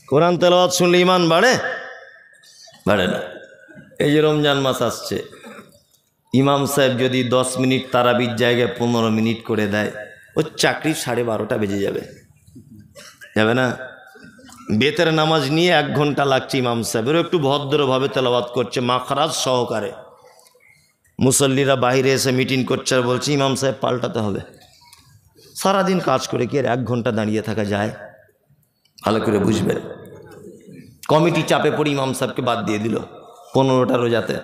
কোরআন তেলাওয়াত শুনলে ইমান বাড়ে? বাড়ে না। এই যে রমজান মাস আসছে, ইমাম সাহেব যদি 10 মিনিট তারাবির জায়গায় 15 মিনিট করে দেয়, ওর চাকরি 12:30 বেজে যাবে, যাবে না? বেতের নামাজ নিয়ে 1 ঘন্টা লাগছে ইমাম সাহেবের, একটু ভদ্রভাবে তেলাওয়াত করছে মাখরাজ সহকারে। মুসল্লিরা বাইরে এসে মিটিং করছে আর বলছে ইমাম সাহেব পাল্টাতে হবে। সারাদিন কাজ করে কি আর 1 ঘন্টা দাঁড়িয়ে থাকা যায়? ভালো করে বুঝবেন। কমিটি চাপে পড়ে ইমাম সাহেবকে বাদ দিয়ে দিল 15টা রোজাতে।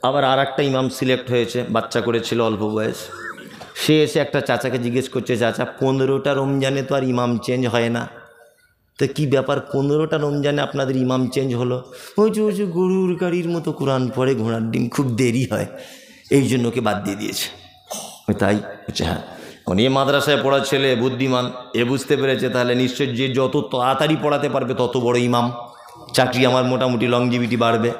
আবার আর একটা ইমাম সিলেক্ট হয়েছে, বাচ্চা করেছিল অল্প বয়স। সে এসে একটা চাচাকে জিজ্ঞেস করছে, চাচা 15টা রমজানে তো আর ইমাম চেঞ্জ হয় না, তো কী ব্যাপার 15টা রমজানে আপনাদের ইমাম চেঞ্জ হলো? ওই গরুর গাড়ির মতো কোরআন পড়ে, ঘোড়ার ডিম, খুব দেরি হয়, এই জন্য ওকে বাদ দিয়ে দিয়েছে। তাই বলছে হ্যাঁ। এখন এ মাদ্রাসায় পড়া ছেলে বুদ্ধিমান, এ বুঝতে পেরেছে তাহলে নিশ্চয় যে যত তাড়াতাড়ি পড়াতে পারবে তত বড় ইমাম, চাকরি আমার মোটামুটি লংজিভিটি বাড়বে।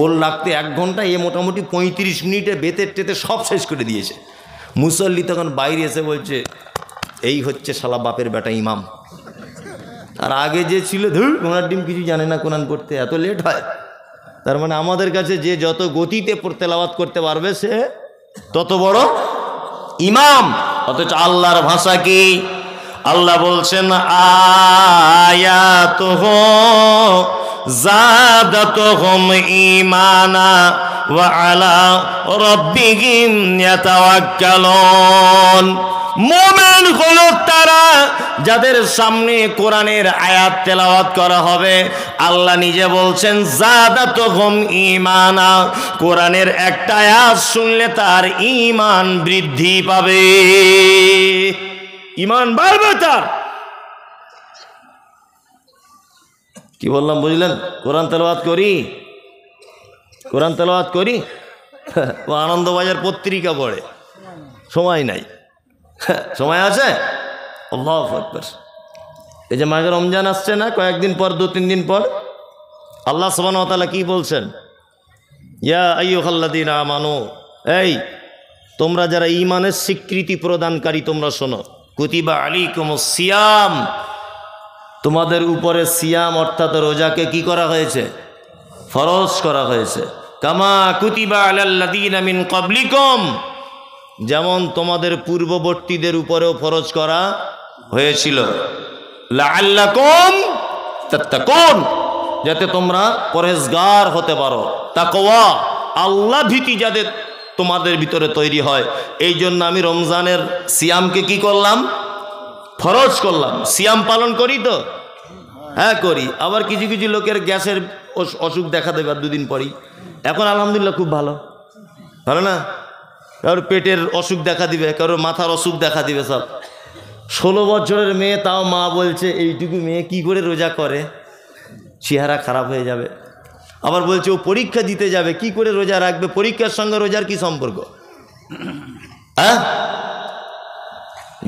ওর লাগতে 1 ঘন্টা, এ মোটামুটি 35 মিনিটে বেতের টেতে সব শেষ করে দিয়েছে। মুসল্লি তখন বাইরে এসে বলছে এই হচ্ছে শালা বাপের বেটা ইমাম। আর আগে যে ছিল ধুর ঘোড়ার ডিম, কিছু জানে না কোরআন পড়তে, এত লেট হয়। তার মানে আমাদের কাছে যে যত গতিতে তেলাওয়াত করতে পারবে সে তত বড় ইমাম। অথচ আল্লাহর ভাষা কি? আল্লাহ বলছেন আয়াতুহু যাদাতুহুম ঈমানা ওয়া আলা রাব্বিহিম ইয়াতাওয়াক্কালুন। মুমিন হলো তারা যাদের সামনে কোরআনের আয়াত তেলাওয়াত করা হবে। আল্লাহ নিজে বলছেন যাদাতুহুম ঈমানা, কোরআনের একটা আয়াত শুনলে তার ঈমান বৃদ্ধি পাবে, ঈমান বাড়বে তার। কি বললাম বুঝলেন? কোরআন তেলাওয়াত করি, কোরআন তেলাওয়াত করি। ও আনন্দবাজার পত্রিকা পড়ে, সময় নাই। সময় আছে? আল্লাহু আকবার। এই যে মাঘে রমজান আসছে না, কয়েকদিন পর, 2-3 দিন পর, আল্লাহ সুবহানাহু ওয়া তাআলা কি বলছেন? ইয়া আইয়ুহাল্লাযীনা আমানু, এই তোমরা যারা ঈমানের স্বীকৃতি প্রদানকারী তোমরা শোনো। কুতিবা আলাইকুমুস সিয়াম, তোমাদের উপরে সিয়াম অর্থাৎ রোজাকে কি করা হয়েছে? ফরজ করা হয়েছে। কামা কুতিবা আলাল্লাযীনা মিন ক্বাবলিকুম, যেমন তোমাদের পূর্ববর্তীদের উপরেও ফরজ করা হয়েছিল। লাআল্লাকুম তাত্তাকুন, যাতে তোমরা পরহেজগার হতে পারো। তাকওয়া, আল্লাহ ভীতি যাদের তোমাদের ভিতরে তৈরি হয়, এই জন্য আমি রমজানের সিয়ামকে কি করলাম? ফরজ করলাম। সিয়াম পালন করি তো? হ্যাঁ করি। আবার কিছু কিছু লোকের গ্যাসের অসুখ দেখা দেবে 2 দিন পরেই। এখন আলহামদুলিল্লাহ খুব ভালো, ভালো না? কারোর পেটের অসুখ দেখা দিবে, কারোর মাথার অসুখ দেখা দিবে। সব 16 বছরের মেয়ে, তাও মা বলছে এইটুকু মেয়ে কি করে রোজা করে, চেহারা খারাপ হয়ে যাবে। আবার বলছে ও পরীক্ষা দিতে যাবে, কি করে রোজা রাখবে? পরীক্ষার সঙ্গে রোজার কি সম্পর্ক? হ্যাঁ,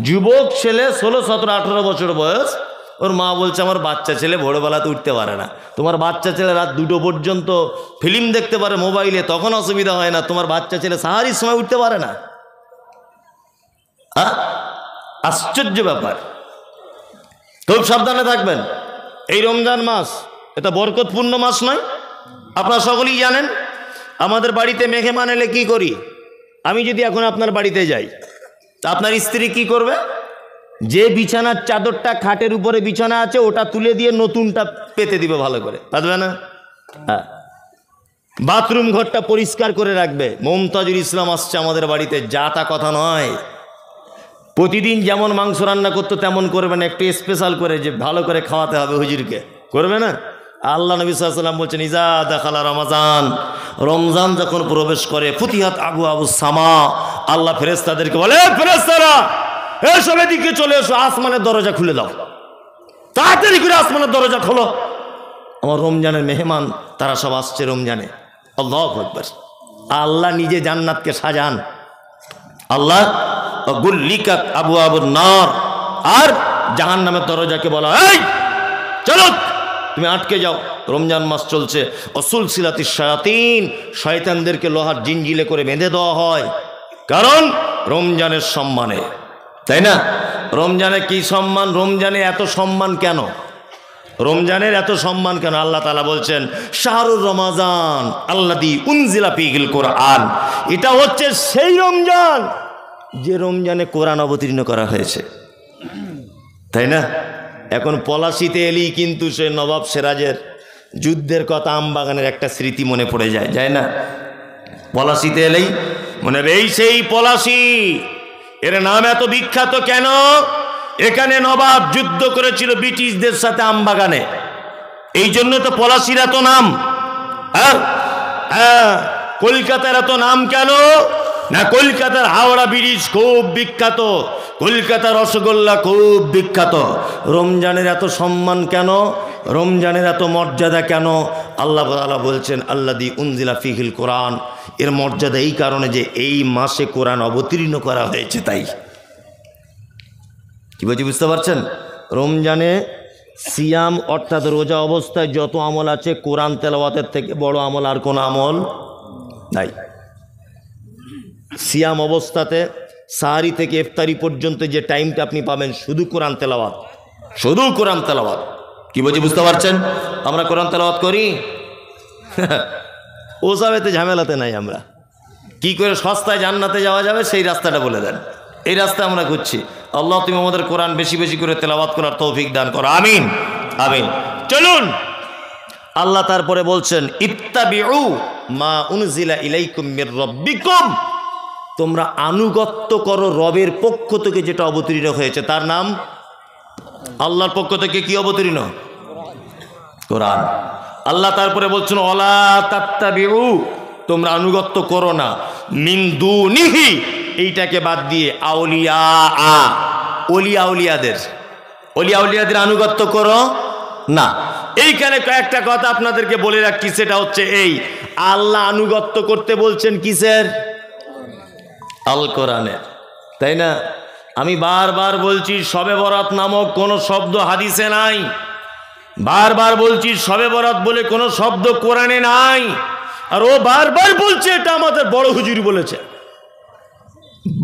যুবক ছেলে 16, 17, 18 বছর বয়স, ওর মা বলছে আমার বাচ্চা ছেলে ভোরবেলাতে উঠতে পারে না। তোমার বাচ্চা ছেলে রাত 2টো পর্যন্ত ফিল্ম দেখতে পারে মোবাইলে, তখন অসুবিধা হয় না, তোমার বাচ্চা ছেলে সাহারির সময় উঠতে পারে না? আশ্চর্য ব্যাপার। খুব সাবধানে থাকবেন। এই রমজান মাস এটা বরকতপূর্ণ মাস নয়? আপনারা সকলেই জানেন। আমাদের বাড়িতে মেহমান এলে কি করি? আমি যদি এখন আপনার বাড়িতে যাই, তা আপনার স্ত্রী কি করবে? যে বিছানার চাদরটা খাটের উপরে বিছানা আছে ওটা তুলে দিয়ে নতুনটা পেতে দিবে ভালো করে, পারবে না? হ্যাঁ। বাথরুম ঘরটা পরিষ্কার করে রাখবে। মমতাজুল ইসলাম আসছে আমাদের বাড়িতে, যা তা কথা নয়। প্রতিদিন যেমন মাংস রান্না করতো তেমন করবে না, একটু স্পেশাল করে যে ভালো করে খাওয়াতে হবে হুজুরকে, করবে না? আল্লাহ নবী সাল্লাল্লাহু আলাইহি ওয়াসাল্লাম বলছেন ইজা দাখালা রমজান, রমজান যখন প্রবেশ করে, ফুতিহাত আবওয়াবুস সামা, আল্লাহ ফেরেশতাদেরকে বলে ফেরেশতারা এসব এদিকে চলে এসো, আসমানের দরজা খুলে দাও, তাড়াতাড়ি করে আসমানের দরজা খোলো, আমার রমজানের মেহমান তারা সব আসছে রমজানে। আল্লাহু আকবার। আল্লাহ নিজে জান্নাতকে সাজান। আল্লাহ গুল্লিকাত আবওয়াবুন নার, আর জাহান্নামের দরজাকে বলা এই চলো তুমি আটকে যাও, রমজান মাস চলছে। অসুলসিলাতিশ শায়াতিন, শয়তানদেরকে লোহার জিঞ্জিলে করে বেঁধে দেওয়া হয়, কারণ রমজানের সম্মানে, তাই না? রমজানে কি সম্মান? রমজানে এত সম্মান কেন? রমজানের এত সম্মান কেন? আল্লাহ তাআলা বলছেন শাহরুর রমাজান আল্লাযী উনজিলা ফীহিল কোরআন, এটা হচ্ছে সেই রমজান যে রমজানে কোরআন অবতীর্ণ করা হয়েছে, তাই না? এখন পলাশিতে এলেই কিন্তু সে নবাব সিরাজের যুদ্ধের কথা, আমবাগানের একটা স্মৃতি মনে পড়ে যায়, যায় না? পলাশিতে এলেই মনে হবে এই সেই পলাশি, এর নাম এত বিখ্যাত কেন? এখানে নবাব যুদ্ধ করেছিল ব্রিটিশদের সাথে আমবাগানে, এই জন্য তো পলাশির এত নাম। কলকাতার এত নাম কেন? না, কলকাতার হাওড়া ব্রিজ খুব বিখ্যাত, কলকাতার রসগোল্লা খুব বিখ্যাত। রমজানের এত সম্মান কেন? রমজানের এত মর্যাদা কেন? আল্লাহ তাআলা বলছেন আল্লাযী উনজিলা ফীহিল কোরআন, এর মর্যাদা এই কারণে যে এই মাসে কোরআন অবতীর্ণ করা হয়েছে, তাই। কি বলছি বুঝতে পারছেন? রমজানে সিয়াম অর্থাৎ রোজা অবস্থায় যত আমল আছে, কোরআন তেলাওয়াতের থেকে বড় আমল আর কোনো আমল নাই। সিয়াম অবস্থাতে সাহারি থেকে ইফতারি পর্যন্ত যে টাইমটা আপনি পাবেন শুধু কোরআন তেলাওয়াত, শুধু কোরআন তেলাওয়াত। কি বলছি বুঝতে পারছেন? আমরা কোরআন তেলাওয়াত করি? ওসবেতে ঝামেলাতে নাই আমরা। কি করে সস্তায় জান্নাতে যাওয়া যাবে সেই রাস্তাটা বলে দেন, এই রাস্তা আমরা ঘুরছি। আল্লাহ তুমি আমাদের কোরআন বেশি বেশি করে তেলাওয়াত করার তৌফিক দান করো, আমিন আমিন। চলুন, আল্লাহ তারপরে বলছেন ইত্তাবিউ মা উনজিলা ইলাইকুম মির রাব্বিকুম, তোমরা আনুগত্য করো রবের পক্ষ থেকে যেটা অবতীর্ণ হয়েছে, তার নাম আল্লাহর পক্ষ থেকে কি অবতীর্ণ? কোরআন। আল্লাহ তারপরে বলছেন ওয়ালা তাত্তাবিউ, তোমরা আনুগত্য করো না মিন দুনিহি, এইটাকে বাদ দিয়ে আউলিয়া, ওলিয়া আউলিয়াদের, ওলিয়া আউলিয়াদের আনুগত্য করো না। এইখানে কয়েকটা কথা আপনাদেরকে বলে রাখছি, সেটা হচ্ছে এই, আল্লাহ আনুগত্য করতে বলছেন কিসের? আল কোরআনের, তাই না? আমি বারবার বলছি শবে বরাত নামক কোনো শব্দ হাদিসে নাই, বারবার বলছি শবে বরাত বলে কোনো শব্দ কোরআনে নাই, আর ও বারবার বলছে এটা আমাদের বড় হুজুর বলেছে।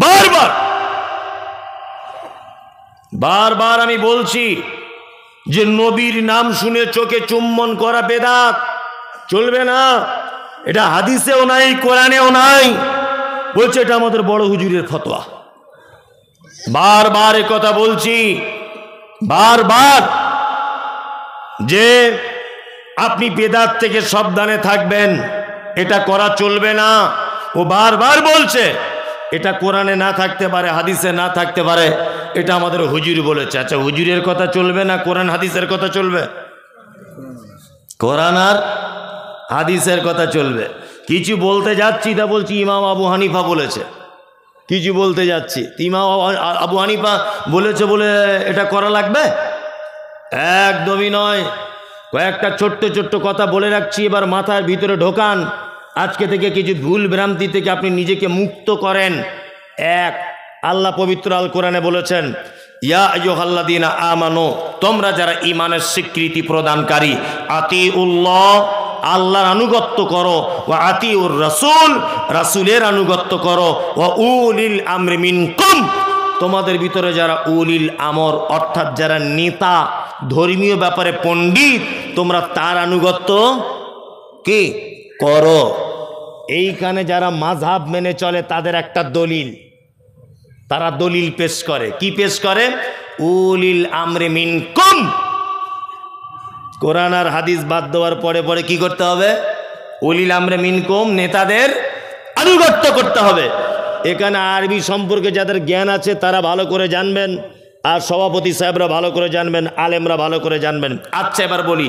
বারবার বারবার আমি বলছি যে নবীর নাম শুনে চোখে চুম্বন করা বেদাত, চলবে না। এটা হাদিসেও নাই, কোরআনেও নাই, বলছে এটা আমাদের বড় হুজুরের ফতোয়া। বারবার এ কথা বলছি, বারবার, যে আপনি বেদাত থেকে সাবধানে থাকবেন, এটা করা চলবে না। ও বারবার বলছে এটা কোরআনে না থাকতে পারে, হাদিসে না থাকতে পারে, এটা আমাদের হুজুর বলেছে। আচ্ছা, হুজুরের কথা চলবে না কোরআন হাদিসের কথা চলবে? কোরআন আর হাদিসের কথা চলবে। কিছু বলতে যাচ্ছি তা বলছি ইমাম আবু হানিফা বলেছে, কিছু বলতে যাচ্ছি ইমাম আবু হানিফা বলেছে বলে এটা করা লাগবে? একদমই নয়। কয়েকটা ছোট্ট ছোট্ট কথা বলে রাখছি, এবার মাথার ভিতরে ঢোকান। আজকে থেকে কিছু ভুল ভ্রান্তি থেকে আপনি নিজেকে মুক্ত করেন। এক, আল্লাহ পবিত্র আল কোরআনে বলেছেন ইয়া আইয়ুহাল্লাযীনা আমানু, তোমরা যারা ঈমানের স্বীকৃতি প্রদানকারী, আতিউল্লাহ, আল্লাহর আনুগত্য করো, ওয়া আতিউর রাসূল, রাসূলের আনুগত্য করো, ওয়া উলিল আমরি মিনকুম, তোমাদের ভিতরে যারা উলিল আমর অর্থাৎ যারা নেতা, ধর্মীয় ব্যাপারে পণ্ডিত, তোমরা তার আনুগত্য কি করো। এইখানে যারা মাযহাব মেনে চলে তাদের একটা দলিল, তারা দলিল পেশ করে। কি পেশ করে? উলিল আমরি মিনকুম। কোরআন আর হাদিস বাদ দেওয়ার পরে পরে কি করতে হবে? উলিল আমরি মিনকুম, নেতাদের আনুগত্য করতে হবে। এখানে আরবি সম্পর্কে যাদের জ্ঞান আছে তারা ভালো করে জানবেন, আর সভাপতি সাহেবরা ভালো করে জানবেন, আলেমরা ভালো করে জানবেন। আচ্ছা, এবার বলি,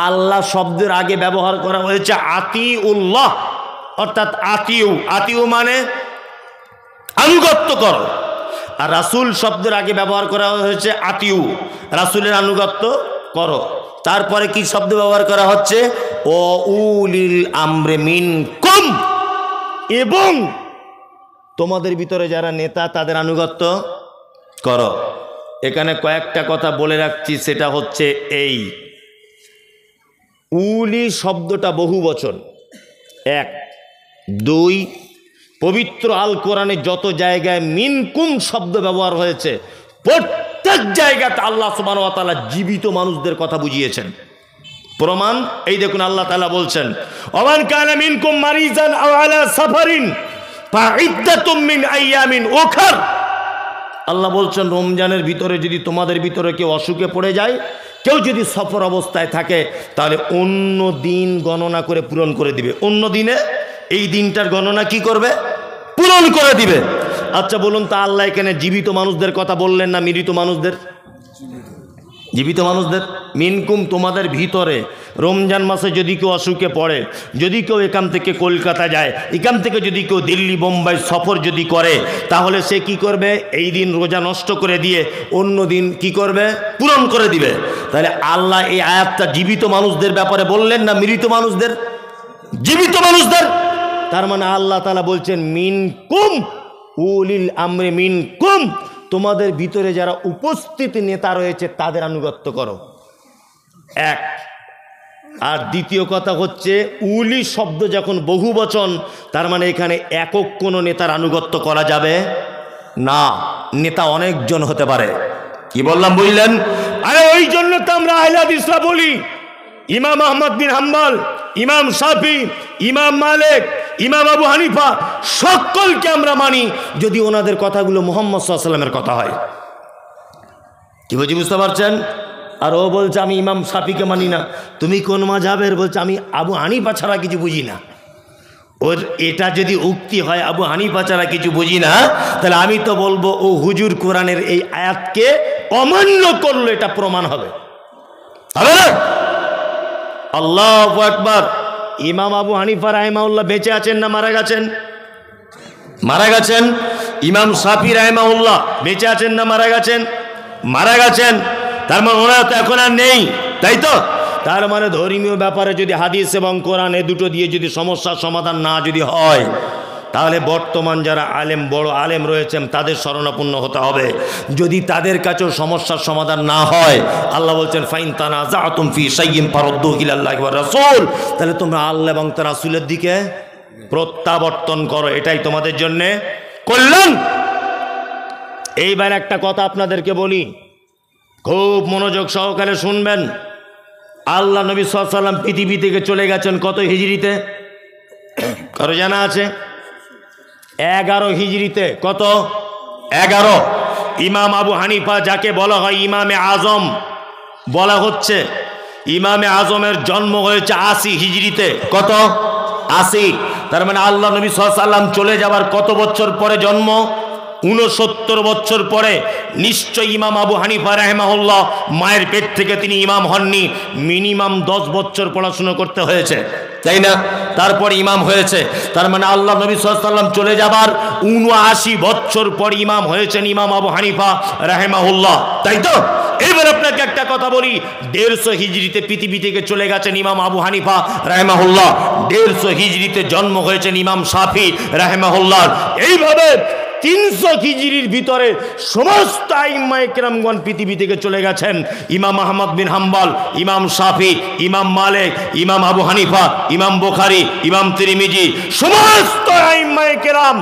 আল্লাহ শব্দের আগে ব্যবহার করা হয়েছে আতিউল্লাহ, অর্থাৎ আতিউ, আতিউ মানে আনুগত্য করো। আর রাসূল শব্দের আগে ব্যবহার করা হয়েছে আতিউ, রাসূলের আনুগত্য করো। তারপরে কি শব্দ ব্যবহার করা হচ্ছে? ও উলিল আমরি মিনকুম, এবং তোমাদের ভিতরে যারা নেতা তাদের আনুগত্য করো। এখানে কয়েকটা কথা বলে রাখছি, সেটা হচ্ছে এই, উলি শব্দটা বহু বচন, এক। দুই, পবিত্র আল কোরআনে যত জায়গায় মিনকুম শব্দ ব্যবহার হয়েছে প্রত্যেক প্রত্যেক জায়গাতে আল্লাহ সুবহানাহু ওয়া তাআলা জীবিত মানুষদের কথা বুঝিয়েছেন। প্রমাণ এই দেখুন, আল্লাহ তাআলা বলছেন ওমান কানা মিনকুম মারিজান আও আলা সাফারিন ফাইদ্দাতুম মিন আইয়ামিন উখর। আল্লাহ বলছেন রমজানের ভিতরে যদি তোমাদের ভিতরে কেউ অসুখে পড়ে যায়, কেউ যদি সফর অবস্থায় থাকে, তাহলে অন্য দিন গণনা করে পূরণ করে দিবে। অন্য দিনে এই দিনটার গণনা কি করবে? পূরণ করে দিবে। আচ্ছা বলুন তো, আল্লাহ এখানে জীবিত মানুষদের কথা বললেন না মৃত মানুষদের? জীবিত মানুষদের। মিনকুম তোমাদের ভিতরে রমজান মাসে যদি কেউ অসুখে পড়ে, যদি কেউ এখান থেকে কলকাতা যায়, এখান থেকে যদি কেউ দিল্লি বোম্বাই সফর যদি করে, তাহলে সে কি করবে? এই দিন রোজা নষ্ট করে দিয়ে অন্য দিন কি করবে? পূরণ করে দিবে। তাহলে আল্লাহ এই আয়াতটা জীবিত মানুষদের ব্যাপারে বললেন না মৃত মানুষদের? জীবিত মানুষদের। তার মানে আল্লাহ তাআলা বলছেন মিনকুম উলিল আমরি মিনকুম, তোমাদের ভিতরে যারা উপস্থিত নেতা রয়েছে তাদের আনুগত্য করো। এক। আর দ্বিতীয় কথা হচ্ছে, উলি শব্দ যখন বহু বচন, তার মানে এখানে একক কোনো নেতার আনুগত্য করা যাবে না, নেতা অনেকজন হতে পারে। কি বললাম বুঝলেন? আরে ওই জন্য তো আমরা আহলে হাদিসরা বলি ইমাম আহমদ বিন হাম্বল, ইমাম শাফি, ইমাম মালিক, ইমাম আবু হানিফা সকলকে আমরা মানি যদি ওনাদের কথাগুলো মুহাম্মদ সাল্লাল্লাহু আলাইহি ওয়াসাল্লামের কথা হয়। কি বলছি বুঝতে পারছেন? আর ও বলছে আমি ইমাম শাফিকে মানি না। তুমি কোন মাযহাবের? বলছে আমি আবু হানিফা ছাড়া কিছু বুঝি না। ওর এটা যদি উক্তি হয় আবু হানিফা ছাড়া কিছু বুঝি না, তাহলে আমি তো বলবো ও হুজুর কোরআনের এই আয়াতকে অমান্য করলো, এটা প্রমাণ হবে, হবে না? আল্লাহু আকবার। ইমাম আবু হানিফা রাহিমাহুল্লাহ বেঁচে আছেন না মারা গেছেন? মারা গেছেন। ইমাম শাফি রাহিমাহুল্লাহ বেঁচে আছেন না মারা গেছেন? মারা গেছেন। তার মানে ওরা তো এখন আর নেই, তাই তো? তার মানে ধর্মীয় ব্যাপারে যদি হাদিস এবং কোরআন এ দুটো দিয়ে যদি সমস্যার সমাধান না যদি হয়, তাহলে বর্তমান যারা আলেম, বড় আলেম রয়েছেন তাদের শরণাপন্ন হতে হবে। যদি তাদের কাছেও সমস্যার সমাধান না হয়, আল্লাহ বলছেন ফাইন তানাযাতুম ফি শাইইন ফারুদ্দুহু ইলাল্লাহি ওয়া রাসূল, তাহলে তোমরা আল্লাহ এবং তার রাসূলের দিকে প্রত্যাবর্তন করো, এটাই তোমাদের জন্য কল্যাণ। এইবার একটা কথা আপনাদেরকে বলি, খুব মনোযোগ সহকারে শুনবেন। আল্লাহ নবী সাল্লাল্লাহু আলাইহি ওয়াসাল্লাম পৃথিবী থেকে চলে গেছেন কত হিজরিতে? কারো জানা আছে? 11 হিজরিতে। কত? 11। ইমাম আবু হানিফা, যাকে বলা হয় ইমামে আজম বলা হচ্ছে, ইমামে আজমের জন্ম হয়েছে 80 হিজরিতে। কত? 80। তার মানে আল্লাহ নবী সাল্লাল্লাহু আলাইহি ওয়াসাল্লাম চলে যাবার কত বছর পরে জন্ম? 69 বছর পরে। নিশ্চয় ইমাম আবু হানিফা রাহিমাহুল্লাহ মায়ের পেট থেকে তিনি ইমাম হননি, মিনিমাম 10 বছর পড়াশোনা করতে হয়েছে, তাই না? তারপর ইমাম হয়েছে। তার মানে আল্লাহ নবী সাল্লাল্লাহু আলাইহি ওয়াসাল্লাম চলে যাবার 79 বছর পর ইমাম হয়েছেন ইমাম আবু হানিফা রাহিমাহুল্লাহ, তাই তো? এবার আপনাকে একটা কথা বলি, 150 হিজরিতে পৃথিবী থেকে চলে গেছেন ইমাম আবু হানিফা রাহিমাহুল্লাহ, 150 হিজরিতে জন্ম হয়েছেন ইমাম শাফি রাহিমাহুল্লাহ। এইভাবে 300 হিজরির ভিতরে সমস্ত আইম্মায়ে কেরামগণ পৃথিবী থেকে চলে গেছেন। ইমাম আহমদ বিন হাম্বল, ইমাম শাফি, ইমাম মালিক, ইমাম আবু হানিফা, ইমাম বুখারী, ইমাম তিরমিজি, সমস্ত আইম্মায়ে কেরাম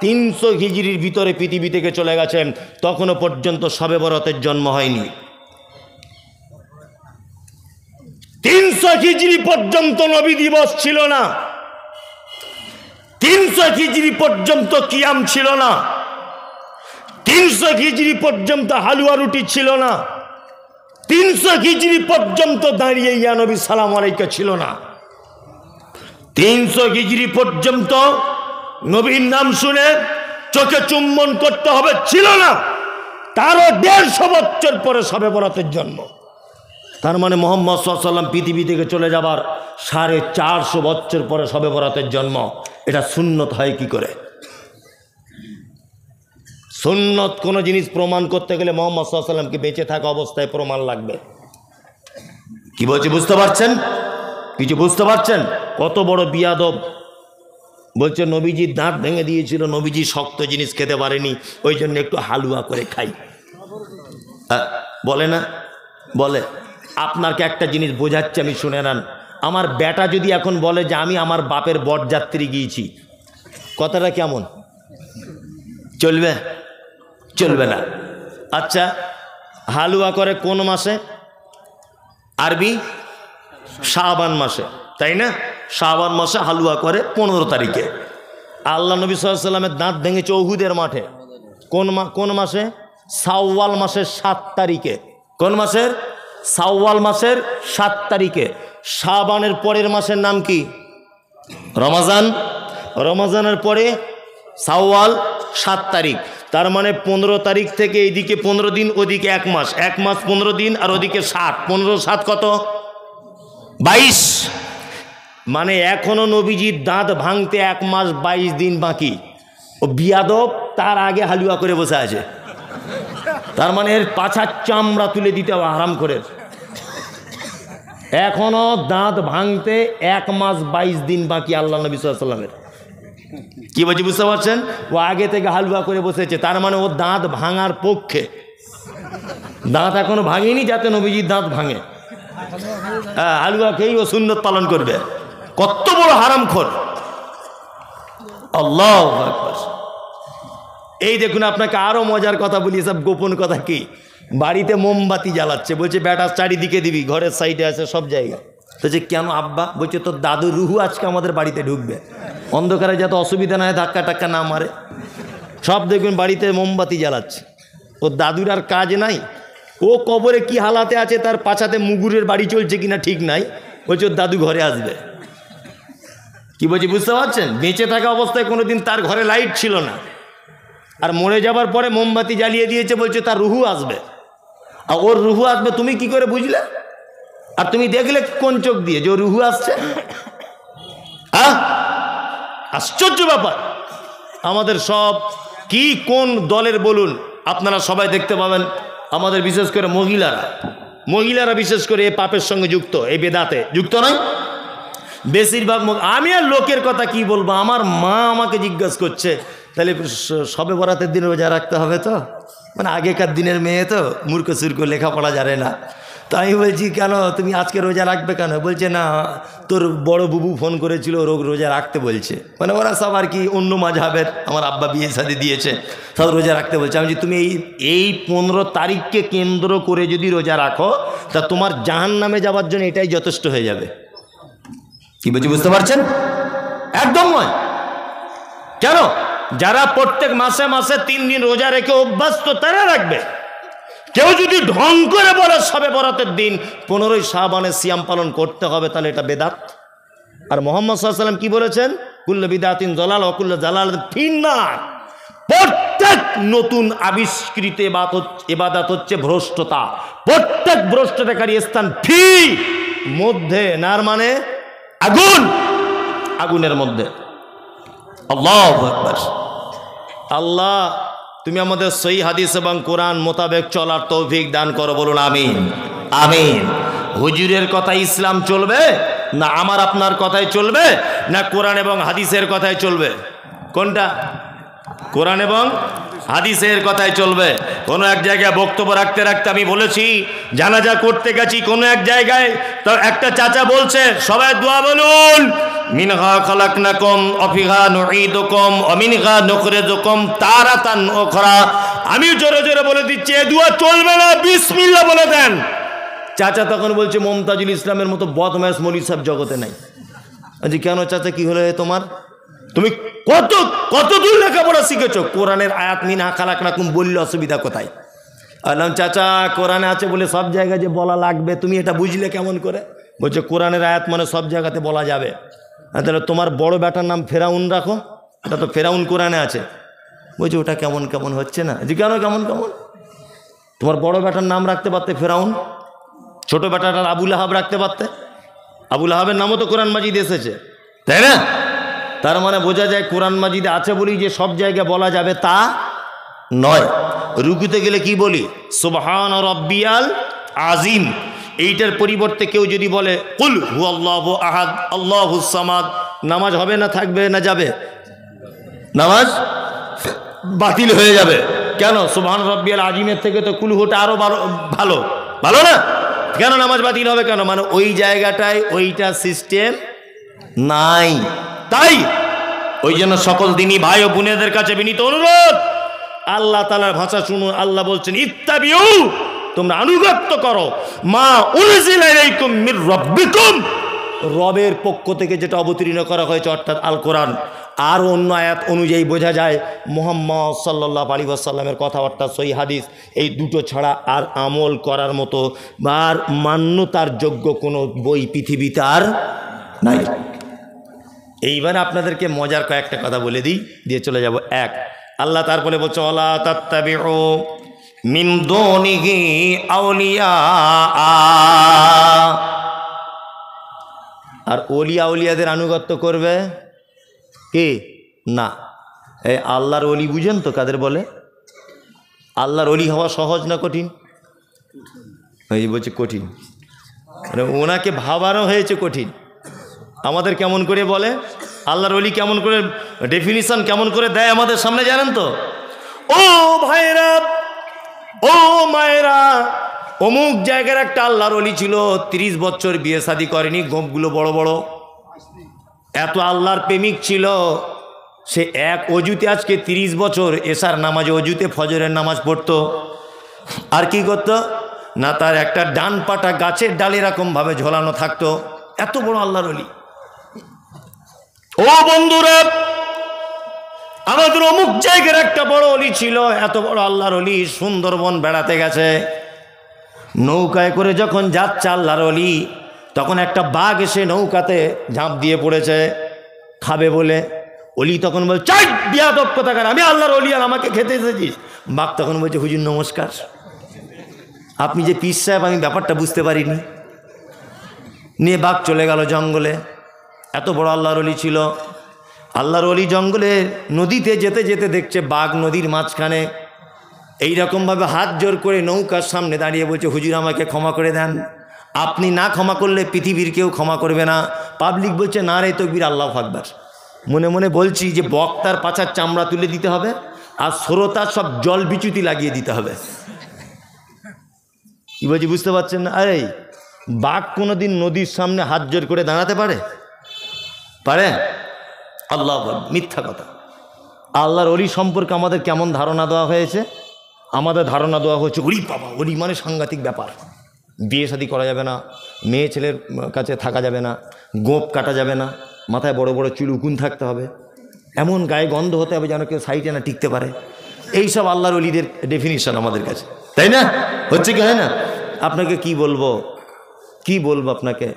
300 হিজরির ভিতরে পৃথিবী থেকে চলে গেছেন। তখনও পর্যন্ত শবে বরাতের জন্ম হয়নি। 300 হিজরি পর্যন্ত নবী দিবস ছিল না। 300 হিজরি পর্যন্ত কিয়াম ছিল না। 300 হিজরি পর্যন্ত হালুয়া রুটি ছিল না। 300 হিজরি পর্যন্ত দাঁড়িয়ে ইয়া নবী সালাম আলাইকা ছিল না। 300 হিজরি পর্যন্ত নবীর নাম শুনে চোখে চুম্বন করতে হবে ছিল না। তারও 150 বছর পরে শবে বরাতের জন্ম। তার মানে মুহাম্মদ সাল্লাল্লাহু আলাইহি ওয়াসাল্লাম পৃথিবী থেকে চলে যাবার 450 বছর পরে শবে বরাতের জন্ম। এটা সুন্নত হয় কি করে? সুন্নত কোনো জিনিস প্রমাণ করতে গেলে মুহাম্মদ সাল্লাল্লাহু আলাইহি ওয়াসাল্লামকে বেঁচে থাকা অবস্থায় প্রমাণ লাগবে। কি বলছি বুঝতে পারছেন? কিছু বুঝতে পারছেন? কত বড় বিয়াদব! বলছে নবীজির দাঁত ভেঙে দিয়েছিল, নবীজি শক্ত জিনিস খেতে পারেনি, ওই জন্য একটু হালুয়া করে খাই। বলে না? বলে। আপনাকে একটা জিনিস বোঝাচ্ছি, আমি শুনে নেন। আমার বেটা যদি এখন বলে যে আমি আমার বাপের বরযাত্রী গিয়েছি, কথাটা কেমন? চলবে? চলবে না। আচ্ছা, হালুয়া করে কোন মাসে? আরবি শাবান মাসে, তাই না? শাবান মাসে হালুয়া করে 15 তারিখে। আল্লাহ নবী সাল্লাল্লাহু আলাইহি ওয়াসাল্লামের দাঁত ভেঙেছে উহুদের মাঠে। কোন মাসে? শাওয়াল মাসের 7 তারিখে। কোন মাসের? শাওয়াল মাসের 7 তারিখে। শাবানের পরের মাসের নাম কি? রমজান। রমজানের পরে শাওয়াল 7 তারিখ। তার মানে 15 তারিখ থেকে এইদিকে 15 দিন, ওদিকে 1 মাস, 1 মাস 15 দিন, আর ওদিকে 7, 15 7 কত? 22। মানে এখনো নবীজির দাঁত ভাঙতে 1 মাস 22 দিন বাকি। ও বিয়াদব তার আগে হালুয়া করে বসে আছে। তার মানে এর পাছার চামড়া তুলে দিতে হবে হারাম করে। এখনো দাঁত ভাঙতে 1 মাস 22 দিন বাকি আল্লাহ নবী সাল্লাল্লাহু আলাইহি ওয়াসাল্লামের। কি বলছি বুঝতে পারছেন? ও আগে থেকে হালুয়া করে বসেছে, তার মানে ও দাঁত ভাঙার পক্ষে। দাঁত এখনো ভাঙেনি যাতে নবীজির দাঁত ভাঙে। হালুয়া খেয়েই ও সুন্নত পালন করবে। কত বড় হারামখোর! আল্লাহু আকবার। এই দেখুন, আপনাকে আরো মজার কথা বলি, সব গোপন কথা। কি? বাড়িতে মোমবাতি জ্বালাচ্ছে, বলছে বেটা চারিদিকে দিবি, ঘরের সাইডে আছে, সব জায়গায়। বলছে কেন আব্বা? বলছে তোর দাদুর রুহু আজকে আমাদের বাড়িতে ঢুকবে, অন্ধকারে যাতে অসুবিধা না হয়, ধাক্কা টাক্কা না মারে। সব দেখবেন বাড়িতে মোমবাতি জ্বালাচ্ছে। ওর দাদুর আর কাজ নাই, ও কবরে কি হালাতে আছে, তার পাছাতে মুগুরের বাড়ি চলছে কিনা ঠিক নাই, বলছে ওর দাদু ঘরে আসবে। কি বলছি বুঝতে পারছেন? বেঁচে থাকা অবস্থায় কোনোদিন তার ঘরে লাইট ছিল না, আর মরে যাবার পরে মোমবাতি জ্বালিয়ে দিয়েছে, বলছে তার রুহু আসবে। আর ওর রুহু আসবে তুমি কি করে বুঝলে? আর তুমি দেখলে কোন চোখ দিয়ে যে ওর রুহু আসছে? আশ্চর্য ব্যাপার। আমাদের সব কি কোন দলের বলুন, আপনারা সবাই দেখতে পাবেন, আমাদের বিশেষ করে মহিলারা বিশেষ করে এই পাপের সঙ্গে যুক্ত, এই বেদাতে যুক্ত নয় বেশিরভাগ। আমি আর লোকের কথা কি বলবো, আমার মা আমাকে জিজ্ঞাসা করছে তাহলে সবে বরাতের দিন রোজা রাখতে হবে তো? মানে আগেকার দিনের মেয়ে তো, মূর্খ সুর্খ, লেখাপড়া জানে না। তো আমি বলছি কেন তুমি আজকে রোজা রাখবে কেন? বলছে না তোর বড় বুবু ফোন করেছিল, রোজা রাখতে বলছে। মানে ওরা সব আর কি অন্য মাযহাবের, আমার আব্বা বিয়ে শাদী দিয়েছে, সব রোজা রাখতে বলছে। আমি তুমি এই 15 তারিখকে কেন্দ্র করে যদি রোজা রাখো, তা তোমার জাহান্নামে যাওয়ার জন্য এটাই যথেষ্ট হয়ে যাবে। কি বলছি বুঝতে পারছেন? একদম নয়। কেন? যারা প্রত্যেক মাসে মাসে 3 দিন রোজা রেখে অভ্যস্ত তারা রাখবে। কেউ যদি ঢং করে বলে সবে বরাতের দিন 15ই শাবানে সিয়াম পালন করতে হবে, তাহলে এটা বেদাত। আর মুহাম্মদ সাল্লাল্লাহু আলাইহি ওয়াসাল্লাম কি বলেছেন? কুল্লু বিদাতিন যালাল ওয়া কুল্লু জালালাতিন ফিন্নার। প্রত্যেক নতুন আবিষ্কৃত ইবাদত হচ্ছে ভ্রষ্টতা। প্রত্যেক ভ্রষ্টতাকারী স্থান ফি মধ্যে, নার মানে আগুন, আগুনের মধ্যে। আল্লাহু আকবার। আল্লাহ তুমি আমাদের সহিহ হাদিস এবং কোরআন মোতাবেক চলার তৌফিক দান করো, বলুন আমিন। আমিন। হুজুরের কথা ইসলাম চলবে না আমার আপনার কথাই চলবে, না কোরআন এবং হাদিসের কথাই চলবে? কোনটা? কোরআন এবং হাদিসের কথাই চলবে। কোনো এক জায়গায় বক্তব্য রাখতে রাখতে আমি বলেছি, জানাজা করতে গেছি কোনো এক জায়গায়, তো একটা চাচা বলছে সবাই দোয়া বলুন, মিনহা খালাকনাকুম ওয়া ফিহা নুঈদুকুম ওয়া মিনহা নুখরিজুকুম তারাতান উখরা। আমি জোরে জোরে বলে দিচ্ছি এই দোয়া চলবে না, বিসমিল্লাহ বলে দেন। চাচা তখন বলছে মমতাজুল ইসলামের মতো বদমাশ মৌলভী সাহেব জগতে নাই। আজ কেন চাচা, কি হলো তোমার? তুমি কত দূর লেখাপড়া শিখেছো? কোরআনের আয়াত মিনহা খালাকনাকুম বললে অসুবিধা কোথায়? আলাম চাচা কোরআনে আছে বলে সব জায়গায় যে বলা লাগবে, তুমি এটা বুঝলে কেমন করে? বলছে কোরআনের আয়াত মানে সব জায়গাতে বলা যাবে। তাহলে তোমার বড় বেটার নাম ফেরাউন রাখো, এটা তো ফেরাউন কোরআনে আছে। বলছে ওটা কেমন কেমন হচ্ছে না? যে কেন কেমন কেমন? তোমার বড় বেটার নাম রাখতে পারতে ফেরাউন, ছোট বেটাটার আবুল আহাব রাখতে পারতে। আবুল আহাবের নামও তো কোরআন মাজিদে এসেছে, তাই না? তার মানে বোঝা যায় কোরআন মাজিদে আছে বলি যে সব জায়গায় বলা যাবে তা নয়। রুকুতে গেলে কি বলি? সুবহান রাব্বিয়াল আজিম। এইটার পরিবর্তে কেউ যদি বলে কুল হুয়াল্লাহু আহাদ আল্লাহুস সামাদ, নামাজ হবে না থাকবে না যাবে? নামাজ বাতিল হয়ে যাবে। কেন? সুবহান রাব্বিয়াল আজিমের থেকে তো কুল হুটা আরো ভালো, ভালো না? কেন নামাজ বাতিল হবে কেন? মানে ওই জায়গাটায় ওইটা সিস্টেম নাই। তাই ওই জন্য সকল দিনই ভাই ও বোনেদের কাছে বিনীত অনুরোধ, আল্লাহ তাআলার ভাষা শুনুন। আল্লাহ বলছেন ইত্তাবিউ, তোমরা আনুগত্য করো মা উনজিলা ইলাইকুম মির রাব্বিকুম, রবের পক্ষ থেকে যেটা অবতীর্ণ করা হয়েছে অর্থাৎ আল কোরআন। আর অন্য আয়াত অনুযায়ী বোঝা যায় মুহাম্মদ সাল্লাল্লাহু আলাইহি ওয়াসাল্লামের কথা অর্থাৎ সহিহ হাদিস, এই দুটো ছাড়া আর আমল করার মতো বা মান্যতার যোগ্য কোনো বই পৃথিবীতে আর নাই। এইবার আপনাদেরকে মজার কয়েকটা কথা বলে দিই, দিয়ে চলে যাব। এক, আল্লাহ তারপরে বলছে ওয়ালা তাত্তাবিউ মিন দুনিহি আউলিয়া, আর ওলিয়া আউলিয়াদের আনুগত্য করবে কে না। এই আল্লাহর ওলি বুঝেন তো কাদের বলে? আল্লাহর ওলি হওয়া সহজ না কঠিন? এই বলছে কঠিন, মানে ওনাকে ভাবারও হয়েছে কঠিন। আমাদের কেমন করে বলে আল্লাহর ওলি, কেমন করে ডেফিনিশন কেমন করে দেয় আমাদের সামনে জানেন তো? ও ভাইরা, ও মায়েরা, অমুক জায়গার একটা আল্লাহর ওলি ছিল, 30 বছর বিয়ে শাদী করেনি, গোপগুলো বড় বড়, এত আল্লাহর প্রেমিক ছিল। সে এক অজুতে আজকে 30 বছর এশার নামাজে অজুতে ফজরের নামাজ পড়তো। আর কি করতো না, তার একটা ডান পাটা গাছের ডাল এরকমভাবে ঝোলানো থাকতো। এত বড় আল্লাহর ওলি। ও বন্ধুরা, আমাদের অমুক জায়গার একটা বড় ওলি ছিল, এত বড় আল্লাহর ওলি, সুন্দরবন বেড়াতে গেছে। নৌকায় করে যখন যাচ্ছে আল্লাহর ওলি, তখন একটা বাঘ এসে নৌকাতে ঝাঁপ দিয়ে পড়েছে খাবে বলে। ওলি তখন বলছে চাই বিয়াদব কোথাকার, আমি আল্লাহর ওলি আর আমাকে খেতে এসেছিস। বাঘ তখন বলছে হুজুর নমস্কার, আপনি যে পীর সাহেব আমি ব্যাপারটা বুঝতে পারিনি। নিয়ে বাঘ চলে গেল জঙ্গলে। এত বড় আল্লাহর ওলি ছিল। আল্লাহর ওলি জঙ্গলে নদীতে যেতে যেতে দেখছে বাঘ নদীর মাঝখানে এইরকমভাবে হাত জোর করে নৌকার সামনে দাঁড়িয়ে বলছে হুজুর আমাকে ক্ষমা করে দেন, আপনি না ক্ষমা করলে পৃথিবীর কেউ ক্ষমা করবে না। পাবলিক বলছে না রে তকবীর আল্লাহু আকবার। মনে মনে বলছি যে বক্তার পাছার চামড়া তুলে দিতে হবে আর শ্রোতার সব জল বিচ্যুতি লাগিয়ে দিতে হবে। কি বলছি বুঝতে পারছেন না? আরে বাঘ কোনোদিন নদীর সামনে হাত জোর করে দাঁড়াতে পারে? পারে? আল্লাহ, মিথ্যা কথা। আল্লাহর ওলি সম্পর্কে আমাদের কেমন ধারণা দেওয়া হয়েছে? আমাদের ধারণা দেওয়া হয়েছে ওলি বাবা, ওলি মানে সাংঘাতিক ব্যাপার, বিয়ে শাদী করা যাবে না, মেয়ে ছেলের কাছে থাকা যাবে না, গোঁপ কাটা যাবে না, মাথায় বড় বড় চুল উকুন থাকতে হবে, এমন গায়ে গন্ধ হতে হবে যেন কেউ সাইডে না টিকতে পারে। এইসব আল্লাহর ওলিদের ডেফিনিশন আমাদের কাছে, তাই না? হচ্ছে কি হয় না? আপনাকে কি বলবো আপনাকে?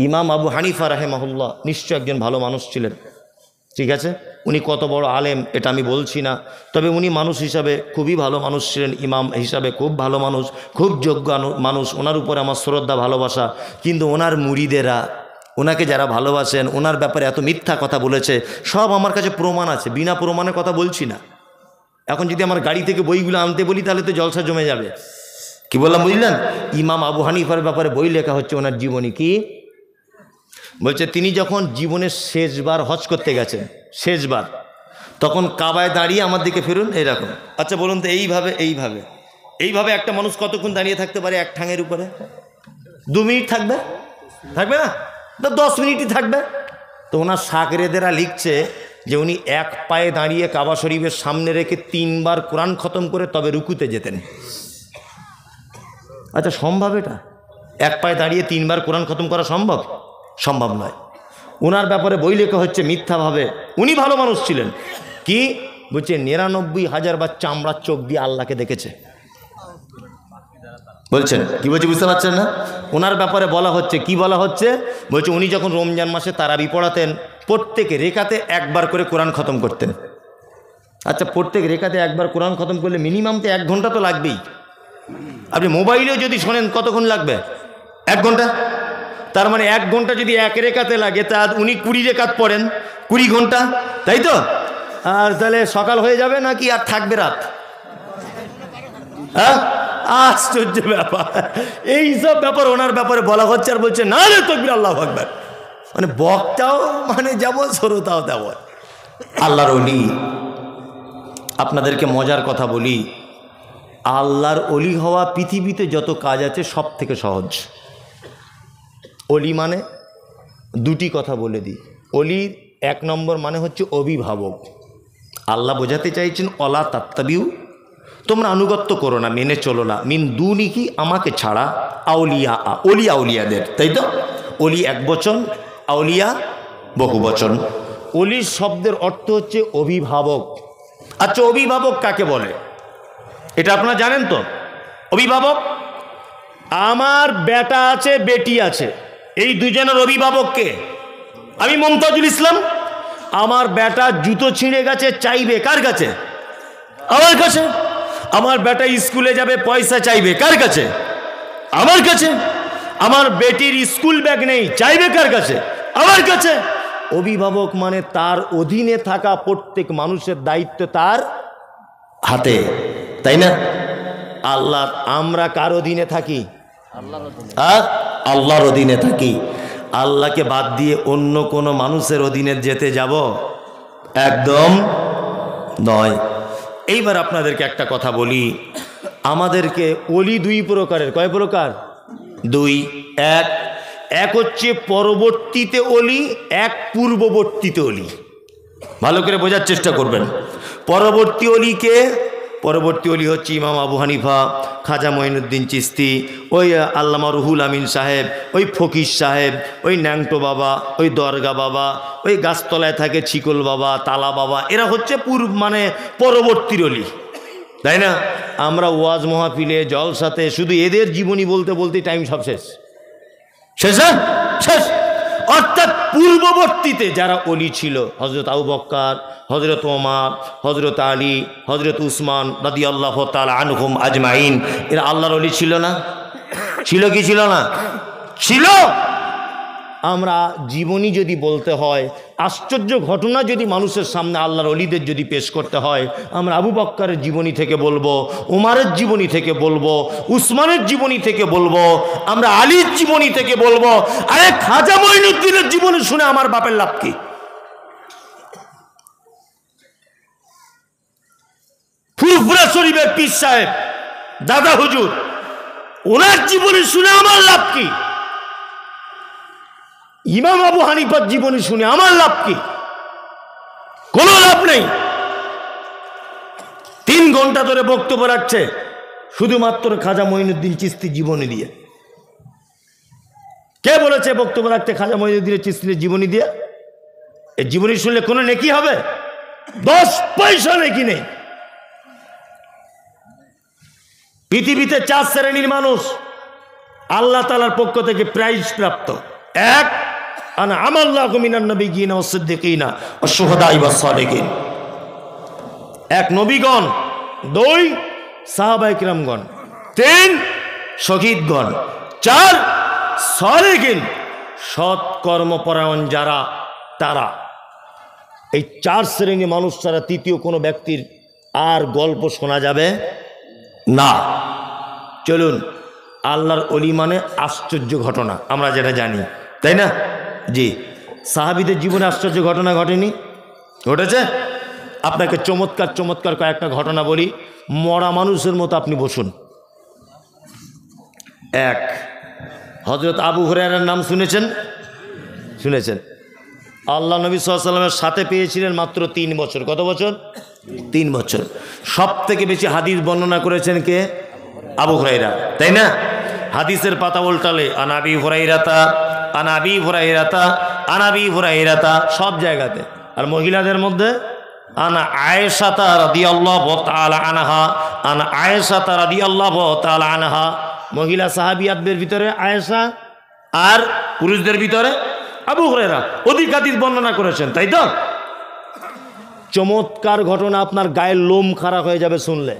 ইমাম আবু হানিফা রাহিমাহুল্লাহ নিশ্চয় একজন ভালো মানুষ ছিলেন, ঠিক আছে? উনি কত বড় আলেম এটা আমি বলছি না, তবে উনি মানুষ হিসাবে খুবই ভালো মানুষ ছিলেন, ইমাম হিসাবে খুব ভালো মানুষ, খুব যোগ্য মানুষ। ওনার উপরে আমার শ্রদ্ধা ভালোবাসা। কিন্তু ওনার মুরিদেরা, ওনাকে যারা ভালোবাসেন, ওনার ব্যাপারে এত মিথ্যা কথা বলেছে, সব আমার কাছে প্রমাণ আছে, বিনা প্রমাণে কথা বলছি না। এখন যদি আমার গাড়ি থেকে বইগুলো আনতে বলি তাহলে তো জলসা জমে যাবে। কি বললাম বুঝলেন? ইমাম আবু হানিফার ব্যাপারে বই লেখা হচ্ছে, ওনার জীবনী। কি বলছে? তিনি যখন জীবনের শেষবার হজ করতে গেছেন, শেষবার, তখন কাবায় দাঁড়িয়ে আমার দিকে ফিরুন এরকম। আচ্ছা বলুন তো, এইভাবে একটা মানুষ কতক্ষণ দাঁড়িয়ে থাকতে পারে এক ঠাঙের উপরে? 2 মিনিট থাকবে? থাকবে না? 10 মিনিটই থাকবে। তো ওনার শাগরেদেরা লিখছে যে উনি এক পায়ে দাঁড়িয়ে কাবা শরীফের সামনে রেখে 3 বার কোরআন খতম করে তবে রুকুতে যেতেন। আচ্ছা সম্ভব এটা? এক পায়ে দাঁড়িয়ে 3 বার কোরআন খতম করা সম্ভব? সম্ভব নয়। ওনার ব্যাপারে বই লেখা হচ্ছে মিথ্যাভাবে। উনি ভালো মানুষ ছিলেন। কি বলছে? 99,000 বার চামড়ার চোখ দিয়ে আল্লাহকে দেখেছে বলছেন। কি বলছে বুঝতে পারছেন না? ওনার ব্যাপারে বলা হচ্ছে, কি বলা হচ্ছে? বলছে উনি যখন রমজান মাসে তারাবি পড়াতেন, প্রত্যেক রেকাতে একবার করে কোরআন খতম করতেন। আচ্ছা প্রত্যেক রেকাতে একবার কোরআন খতম করলে মিনিমাম তো 1 ঘন্টা তো লাগবেই। আপনি মোবাইলেও যদি শোনেন কতক্ষণ লাগবে? 1 ঘন্টা। তার মানে 1 ঘন্টা যদি 1 রেকাতে লাগে, তা উনি 20 রেকাত পড়েন, 20 ঘন্টা, তাই তো? আর তাহলে সকাল হয়ে যাবে নাকি আর থাকবে রাত? হ্যাঁ, আশ্চর্য ব্যাপার। এইসব ব্যাপার ওনার ব্যাপারে বলা হচ্ছে, আর বলছে না রে তাকবীর আল্লাহু আকবার। মানে বক্তাও মানে যেমন, শ্রোতাও তেমন। আল্লাহর ওলি। আপনাদেরকে মজার কথা বলি, আল্লাহর ওলি হওয়া পৃথিবীতে যত কাজ আছে সব থেকে সহজ। ওলি মানে 2টি কথা বলে দিই। ওলির 1 নম্বর মানে হচ্ছে অভিভাবক। আল্লাহ বোঝাতে চাইছেন অলা তাত্তাবিউ তোমরা আনুগত্য করো না, মেনে চলো না, মিন দুনি কি আমাকে ছাড়া, আউলিয়া অলি আউলিয়াদের, তাই তো? অলি এক বচন, আউলিয়া বহু বচন। অলি শব্দের অর্থ হচ্ছে অভিভাবক। আচ্ছা, অভিভাবক কাকে বলে এটা আপনারা জানেন তো? অভিভাবক, আমার বেটা আছে বেটি আছে, এই দুজনের অভিভাবক কে? আমি মমতাজুল ইসলাম। আমার বেটা জুতো ছিঁড়ে গেছে, চাইবে কার কাছে? আমার কাছে। আমার বেটা স্কুলে যাবে, পয়সা চাইবে কার কাছে? আমার কাছে। আমার বেটির স্কুল ব্যাগ নেই, চাইবে কার কাছে? আমার কাছে। অভিভাবক মানে তার অধীনে থাকা প্রত্যেক মানুষের দায়িত্ব তার হাতে, তাই না? আল্লাহ, আমরা কার অধীনে থাকি? আল্লাহর অধীনে থাকি। আল্লাহকে বাদ দিয়ে অন্য কোনো মানুষের অধীনে যেতে যাব? একদম নয়। এইবার আপনাদেরকে একটা কথা বলি, আমাদেরকে অলি দুই প্রকারের। কয় প্রকার? দুই। এক হচ্ছে পরবর্তীতে অলি, এক পূর্ববর্তীতে অলি। ভালো করে বোঝার চেষ্টা করবেন। পরবর্তী অলিকে, পরবর্তী অলি হচ্ছে ইমাম আবু হানিফা, খাজা মঈনুদ্দিন চিশতি, ওই আল্লামা রুহুল আমিন সাহেব, ওই ফকির সাহেব, ওই ন্যাংটো বাবা, ওই দরগা বাবা, ওই গাছতলায় থাকে ছিকল বাবা, তালা বাবা, এরা হচ্ছে মানে পরবর্তীর অলি, তাই না? আমরা ওয়াজ মাহফিলে জলসাতে শুধু এদের জীবনী বলতে বলতে টাইম সব শেষ। অর্থাৎ পূর্ববর্তীতে যারা অলি ছিল, হজরত আবু বকর, হজরত ওমর, হজরত আলী, হজরত উসমান রাদিয়াল্লাহু তাআলা আনহুম আজমাইন, এরা আল্লাহর অলি ছিল না? ছিল কি ছিল না? ছিল। আমরা জীবনী যদি বলতে হয়, আশ্চর্য ঘটনা যদি মানুষের সামনে আল্লাহর অলিদের যদি পেশ করতে হয়, আমরা আবু বকরের জীবনী থেকে বলবো, উমারের জীবনী থেকে বলবো, উসমানের জীবনী থেকে বলবো, আমরা আলীর জীবনী থেকে বলবো। আরে খাজা মঈনুদ্দিনের জীবনী শুনে আমার বাপের লাভ কি? ফুরফুরা শরীফের পীর সাহেব দাদা হুজুর, ওনার জীবনী শুনে আমার লাভ কি? ইমাম আবু হানিফার জীবনী শুনে আমার লাভ কি? কোনো লাভ নেই। 3 ঘন্টা ধরে বক্তব্য রাখছে শুধুমাত্র খাজা মঈনুদ্দিন চিশতির জীবনী দিয়ে। কে বলেছে বক্তব্য রাখতে খাজা মঈনুদ্দিন চিশতির জীবনী দিয়ে? এই জীবনী শুনলে কোনো নেকি হবে? 10 পয়সা নেকি নেই। পৃথিবীতে 4 শ্রেণীর মানুষ আল্লাহ তাআলার পক্ষ থেকে প্রাইজ প্রাপ্ত। এক, আনা আমাল্লাহু মিনান নাবিয়্যিনা ওয়াস সিদ্দিকিনা ওয়াশ শুহাদাই ওয়াস সালিহিন। এক, নবীগণ। 2, সাহাবায়ে কিরামগণ। 3, শহীদগণ। 4, সালিহিন, সৎ কর্মপরায়ণ যারা, তারা। এই 4 শ্রেণীর মানুষ ছাড়া তৃতীয় কোনো ব্যক্তির আর গল্প শোনা যাবে না। চলুন, আল্লাহর অলি মানে আশ্চর্য ঘটনা, আমরা যেটা জানি, তাই না? জি, সাহাবীদের জীবনে আশ্চর্য ঘটনা ঘটেনি? ঘটেছে। আপনাকে চমৎকার চমৎকার কয়েকটা ঘটনা বলি, মরা মানুষের মতো আপনি বসুন। এক, হযরত আবু হুরায়রার নাম শুনেছেন? শুনেছেন। আল্লাহ নবী সাল্লাল্লাহু আলাইহি ওয়াসাল্লামের সাথে পেয়েছিলেন মাত্র 3 বছর। কত বছর? 3 বছর। সব থেকে বেশি হাদিস বর্ণনা করেছেন কে? আবু হুরায়রা, তাই না? হাদিসের পাতা উল্টালে আনাবি হুরায়রাতা, আনাবি হুরায়রাতা, আনাবি হুরায়রাতা, সব জায়গাতে। আর মহিলাদের মধ্যে আনা আয়েশাতা রাদিয়াল্লাহু তাআলা আনহা, আনা আয়েশাতা রাদিয়াল্লাহু তাআলা আনহা। মহিলা সাহাবিয়াতদের ভিতরে আয়েশা, আর পুরুষদের ভিতরে আবু হুরায়রা অধিক হাদিস বর্ণনা করেছেন, তাই তো? চমৎকার ঘটনা, আপনার গায়ের লোম খাড়া হয়ে যাবে শুনলে।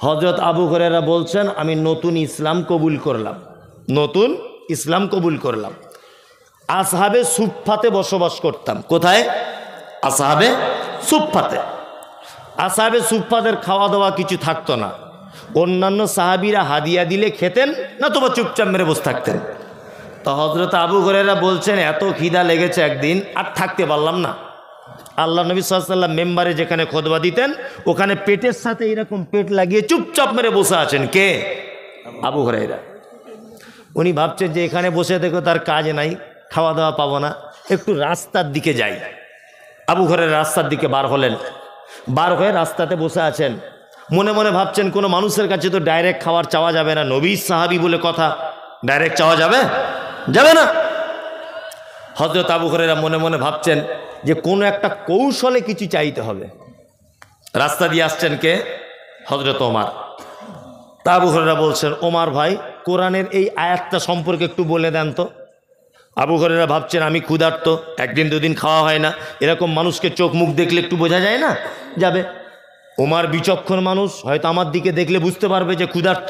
হযরত আবু হুরায়রা বলছেন, আমি নতুন ইসলাম কবুল করলাম, নতুন ইসলাম কবুল করলাম। আসহাবে সুফফাতে বসবাস করতাম। কোথায়? আসহাবে সুফফাতে। আসহাবে সুফফাদের খাওয়া দাওয়া কিছু থাকতো না। অন্যান্য সাহাবীরা হাদিয়া দিলে খেতেন, না তোবা চুপচাপ মেরে বসে থাকতেন। তো হযরত আবু হুরায়রা বলছেন, এত খিদা লেগেছে একদিন, আর থাকতে পারলাম না। আল্লাহ নবী সাল্লাল্লাহু আলাইহি ওয়াসাল্লাম মেম্বারে যেখানে খুতবা দিতেন, ওখানে পেটের সাথে এরকম পেট লাগিয়ে চুপচাপ মেরে বসে আছেন। কে? আবু হুরায়রা। উনি ভাবছেন যে এখানে বসে দেখো তার কাজ নাই, খাওয়া দাওয়া পাবো না, একটু রাস্তার দিকে যাই। আবু হুরায়রা রাস্তার দিকে বার হলেন। বার হয়ে রাস্তাতে বসে আছেন। মনে মনে ভাবছেন কোনো মানুষের কাছে তো ডাইরেক্ট খাবার চাওয়া যাবে না, নবী সাহাবী বলে কথা, ডাইরেক্ট চাওয়া যাবে যাবে না। হযরত আবু হুরায়রা মনে মনে ভাবছেন যে কোনো একটা কৌশলে কিছু চাইতে হবে। রাস্তা দিয়ে আসছেন কে? হযরত ওমর। তা আবু হুরায়রা বলছেন, ওমর ভাই, কোরআনের এই আয়াতটা সম্পর্কে একটু বলে দেন তো। আবু হুরায়রা ভাবছেন আমি ক্ষুধার্ত, একদিন দুদিন খাওয়া হয় না, এরকম মানুষকে চোখ মুখ দেখলে একটু বোঝা যায় না যাবে। ওমর বিচক্ষণ মানুষ, হয়তো আমার দিকে দেখলে বুঝতে পারবে যে ক্ষুধার্ত।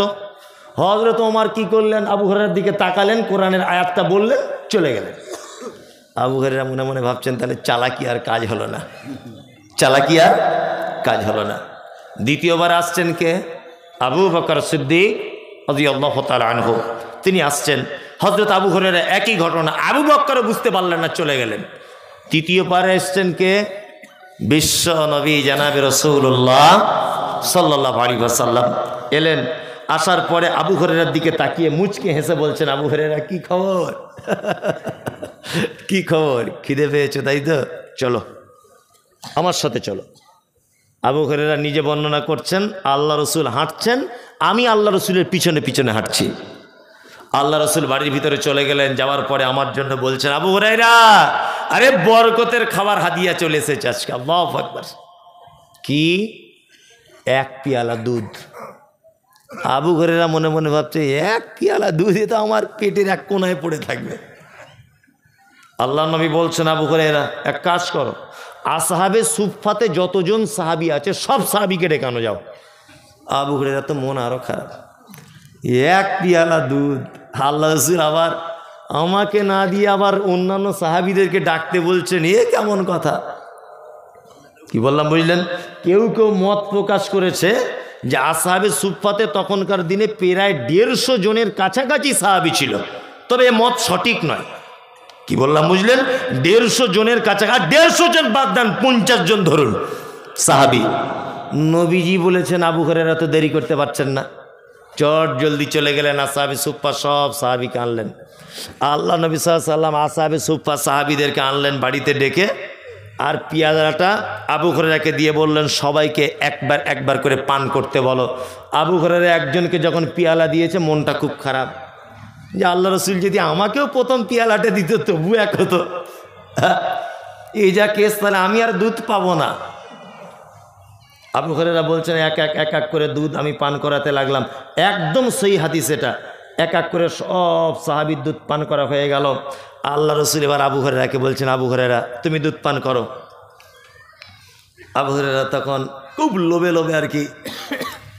হযরত ওমর কি করলেন, আবু হুরায়রার দিকে তাকালেন, কোরআনের আয়াতটা বললেন, চলে গেলেন। আবু হুরায়রা মনে মনে ভাবছেন তাহলে চালাকি আর কাজ হলো না, চালাকি আর কাজ হলো না। দ্বিতীয়বার আসছেন কে? আবু বকর সিদ্দিক রাদিয়াল্লাহু তাআলা আনহু, তিনি আসছেন। হযরত আবু হুরায়রা একই ঘটনা, আবু বকরও বুঝতে পারলেন না, চলে গেলেন। তৃতীয়বারে এসছেন কে? বিশ্ব নবী জানাবে রাসূলুল্লাহ সাল্লাল্লাহু আলাইহি ওয়াসাল্লাম এলেন। আসার পরে আবু হুরায়রার দিকে তাকিয়ে মুচকে হেসে বলছেন, আবু হুরায়রা কি খবর? কি খবর? খিদে পেয়েছো তাই তো? চলো আমার সাথে চলো। আবু হুরায়রা নিজে বর্ণনা করছেন, আল্লাহ রসুল হাঁটছেন, আমি আল্লাহ রসুলের পিছনে পিছনে হাঁটছি। আল্লাহ রসুল বাড়ির ভিতরে চলে গেলেন, যাওয়ার পরে আমার জন্য বলছেন, আবু হুরায়রা, আরে বরকতের খাবার হাদিয়া চলে এসেছে আজকে। আল্লাহু আকবার। কি? এক পেয়ালা দুধ। আবু হুরায়রা মনে মনে ভাবছে, এক পেয়ালা দুধ, এ তো আমার পেটের এক কোনায় পড়ে থাকবে। আল্লাহ নবী বলছেন, আবু হুরায়রা এক কাজ করো, আসহাবে সুফফাতে যতজন সাহাবী আছে সব সাহাবীকে ডেকানো যাও। আবু হুরায়রা তো মন আরো খারাপ, এক পেয়ালা দুধ, আল্লাহ রাসূল আবার আমাকে না দিয়ে আবার অন্যান্য সাহাবীদেরকে ডাকতে বলছেন, এ কেমন কথা? কি বললাম বুঝলেন? কেউ কেউ মত প্রকাশ করেছে যে আসহাবে সুফফাতে তখনকার দিনে প্রায় 150 জনের কাছাকাছি সাহাবী ছিল, তবে এ মত সঠিক নয়। কি বললাম বুঝলেন? 150 জনের কাছাকাছি, 150 জন বাদ দেন, 50 জন ধরুন সাহাবী। নবীজি বলেছেন, আবু হুরায়রা তো দেরি করতে পারছেন না, চট জলদি চলে গেলেন, আসহাবে সুফফা সব সাহাবীকে আনলেন। আল্লাহ নবী সাল্লাল্লাহু আলাইহি ওয়াসাল্লাম আসহাবে সুফফা সাহাবীদেরকে আনলেন বাড়িতে ডেকে, আর পেয়ালাটা আবু হুরায়রাকে দিয়ে বললেন, সবাইকে একবার একবার করে পান করতে বলো। আবু হুরায়রা একজনকে যখন পেয়ালা দিয়েছে, মনটা খুব খারাপ, যে আল্লাহ রসুল যদি আমাকেও প্রথম পেয়ালাটা দিত তবু এক হতো, এই যা কেস, তাহলে আমি আর দুধ পাবো না। আবু হুরায়রা বলছেন, এক এক করে দুধ আমি পান করাতে লাগলাম। একদম সহি হাদিস এটা, এক এক করে সব সাহাবীর দুধ পান করা হয়ে গেল। আল্লাহ রসুল এবার আবু হুরায়রাকে বলছেন, আবু হুরায়রা তুমি দুধ পান করো। আবু হুরায়রা তখন খুব লোভে লোভে আর কি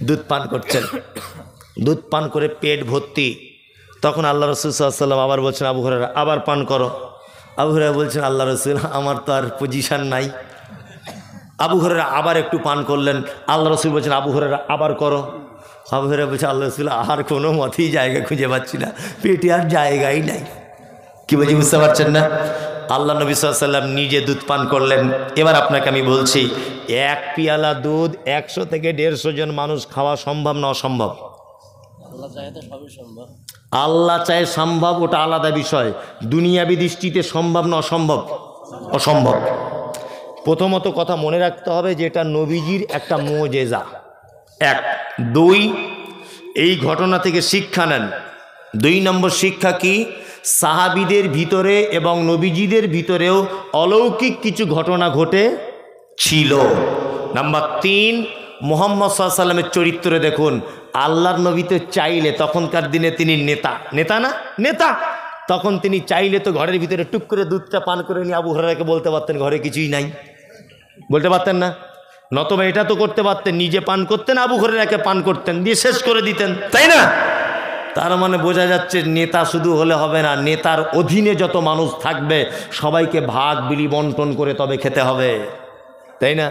দুধ পান করছেন, দুধ পান করে পেট ভর্তি। তখন আল্লাহ রসুল সাল্লাল্লাহু আলাইহি ওয়াসাল্লাম আবার বলছেন, আবু হুরায়রা আবার পান করো। আবু হুরায়রা বলছেন, আল্লাহ রসুল আমার তো আর পজিশন নাই। আবু হুরায়রা আবার একটু পান করলেন। আল্লাহ রসুল বলছেন, আবু হুরায়রা আবার করো। আবু হুরায়রা বলছে, আল্লাহ রসুল আর কোনো মতেই জায়গা খুঁজে পাচ্ছি না, পেটে আর জায়গাই নাই। কি বলছি বুঝতে পারছেন না? আল্লাহ নবী সাল্লাল্লাহু আলাইহি ওয়াসাল্লাম নিজে দুধ পান করলেন। এবার আপনাকে আমি বলছি, এক পেয়ালা দুধ 100 থেকে 150 জন মানুষ খাওয়া সম্ভব না অসম্ভব? আল্লাহ চায় সম্ভব, ওটা আলাদা বিষয়। দুনিয়াবি দৃষ্টিতে সম্ভব না অসম্ভব? অসম্ভব। প্রথমত কথা মনে রাখতে হবে যে এটা নবীজির একটা মুজিজা, 1। 2, এই ঘটনা থেকে শিক্ষা নেন। 2 নম্বর শিক্ষা কি? সাহাবীদের ভিতরে এবং নবীজিদের ভিতরেও অলৌকিক কিছু ঘটনা ঘটে ছিল। নাম্বার 3, মুহাম্মদ সাল্লাল্লাহু আলাইহি ওয়াসাল্লামের চরিত্রে দেখুন, আল্লাহর নবী তো চাইলে, তখনকার দিনে তিনি নেতা, নেতা না নেতা, তখন তিনি চাইলে তো ঘরের ভিতরে টুক করে দুধটা পান করে নিয়ে আবু হুরায়রাকে বলতে পারতেন ঘরে কিছুই নাই, বলতে পারতেন না? নতবা এটা তো করতে পারতেন, নিজে পান করতেন, আবু হুরায়রাকে পান করতেন, দিয়ে শেষ করে দিতেন, তাই না? তার মানে বোঝা যাচ্ছে নেতা শুধু হলে হবে না, নেতার অধীনে যত মানুষ থাকবে সবাইকে ভাগ বিলি বন্টন করে তবে খেতে হবে, তাই না?